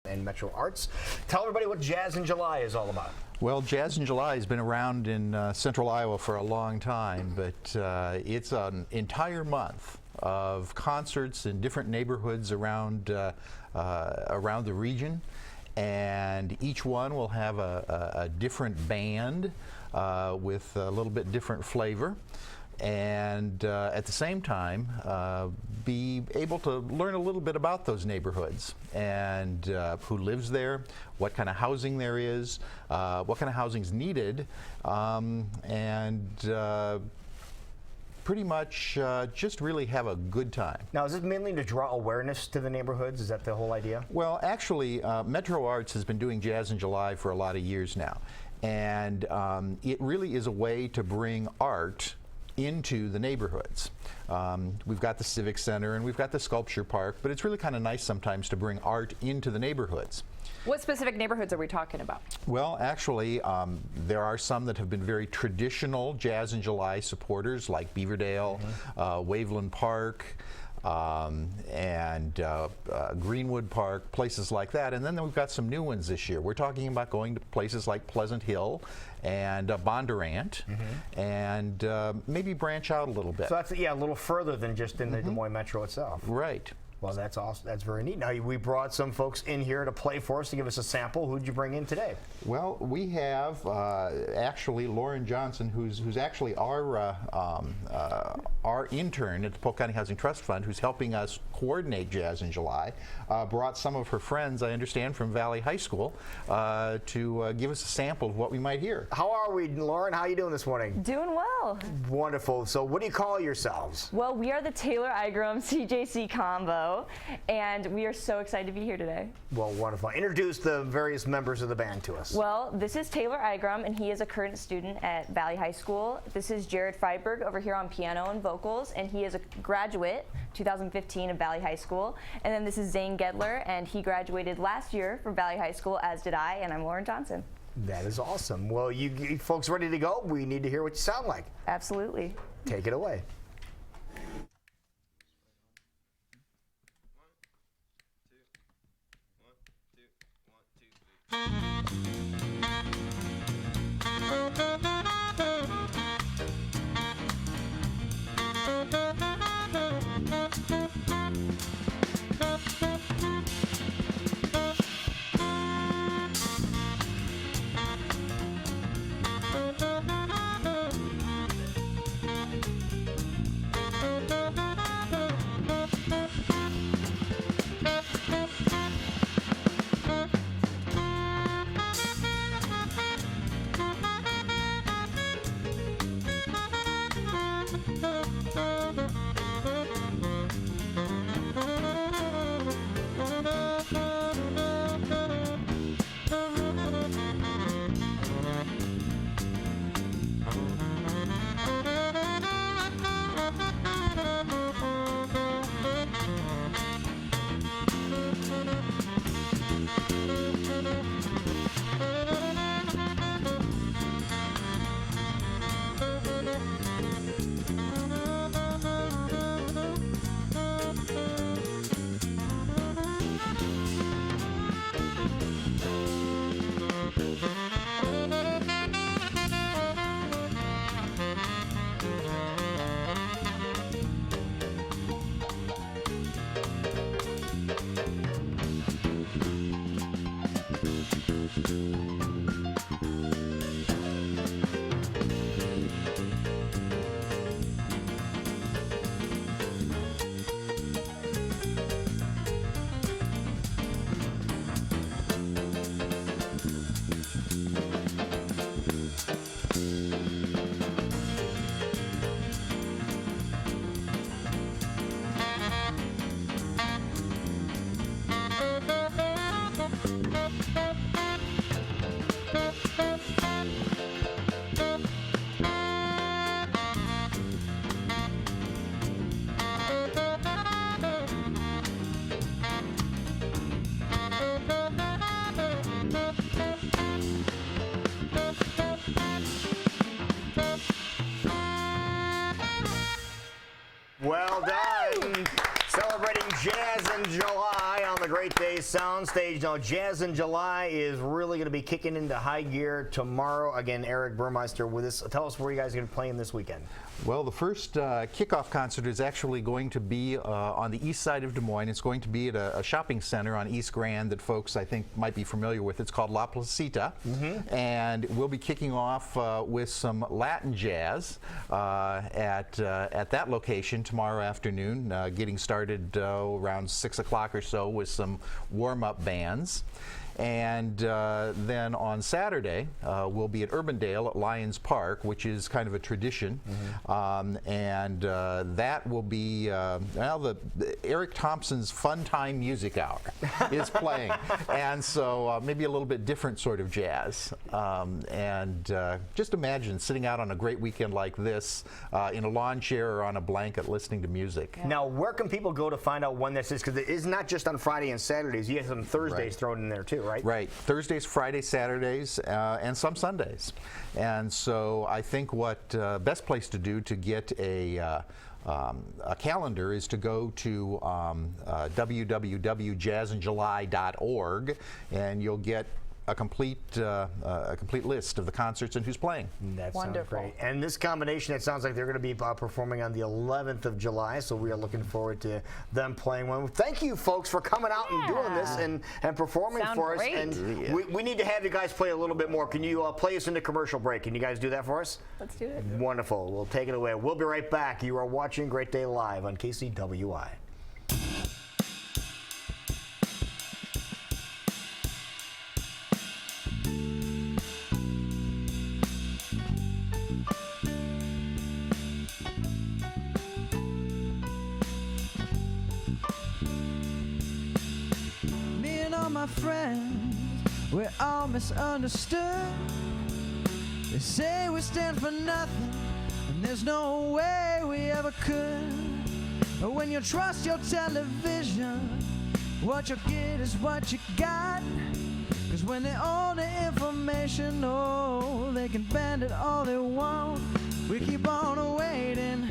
and Metro Arts. Tell everybody what Jazz in July is all about. Well, Jazz in July has been around in central Iowa for a long time, but it's an entire month of concerts in different neighborhoods around the region, and each one will have a different band with a little bit different flavor, and at the same time be able to learn a little bit about those neighborhoods and who lives there, what kind of housing there is, what kind of housing is needed, and pretty much just really have a good time. Now, is this mainly to draw awareness to the neighborhoods? Is that the whole idea? Well, actually, Metro Arts has been doing Jazz in July for a lot of years now, and it really is a way to bring art into the neighborhoods. We've got the Civic Center and we've got the Sculpture Park, but it's really kind of nice sometimes to bring art into the neighborhoods. What specific neighborhoods are we talking about? Well, actually, there are some that have been very traditional Jazz in July supporters, like Beaverdale, Waveland Park, and Greenwood Park, places like that. And then we've got some new ones this year. We're talking about going to places like Pleasant Hill and Bondurant, and maybe branch out a little bit. So that's, yeah, a little further than just in the Des Moines Metro itself. Right. Well, that's awesome. That's very neat. Now, we brought some folks in here to play for us, to give us a sample. Who'd you bring in today? Well, we have actually Lauren Johnson, who's actually our intern at the Polk County Housing Trust Fund, who's helping us coordinate Jazz in July. Brought some of her friends, I understand, from Valley High School to give us a sample of what we might hear. How are we, Lauren? How are you doing this morning? Doing well. Wonderful. So what do you call yourselves? Well, we are the Taylor Igram CJC combo, and we are so excited to be here today. Well, wonderful. Introduce the various members of the band to us. Well, this is Taylor Igram, and he is a current student at Valley High School. This is Jared Freiberg over here on piano and vocals, and he is a graduate 2015 of Valley High School. And then this is Zane Gedler, and he graduated last year from Valley High School, as did I, and I'm Lauren Johnson. That is awesome. Well, you folks ready to go? We need to hear what you sound like. Absolutely. Take it away. soundstage. Now, Jazz in July is really going to be kicking into high gear tomorrow. Again, Eric Burmeister with us. Tell us where you guys are going to be playing this weekend. Well, the first kickoff concert is actually going to be on the east side of Des Moines. It's going to be at a shopping center on East Grand that folks, I think, might be familiar with. It's called La Placita. And we'll be kicking off with some Latin jazz at that location tomorrow afternoon, getting started around 6 o'clock or so with some warm-up bands. And then on Saturday, we'll be at Urbandale at Lions Park, which is kind of a tradition. And that will be, well, Eric Thompson's Fun Time Music Hour is playing. And so maybe a little bit different sort of jazz. And just imagine sitting out on a great weekend like this in a lawn chair or on a blanket listening to music. Yeah. Now, where can people go to find out when this is? Because it is not just on Friday and Saturdays. You have some Thursdays thrown in there, too, right? Right. Thursdays, Fridays, Saturdays, and some Sundays. And so I think what best place to do to get a calendar is to go to www.jazzandjuly.org, and you'll get a complete list of the concerts and who's playing. That Wonderful. sounds great. And this combination, it sounds like they're going to be performing on the 11th of July, so we are looking forward to them playing one. Thank you, folks, for coming out and doing this and performing for us. And we need to have you guys play a little bit more. Can you play us into commercial break? Can you guys do that for us? Let's do it. Wonderful. We'll take it away. We'll be right back. You are watching Great Day Live on KCWI. My friends, we're all misunderstood. They say we stand for nothing, and there's no way we ever could. But when you trust your television, what you get is what you got. Cause when they own the information, oh, they can bend it all they want. We keep on waiting.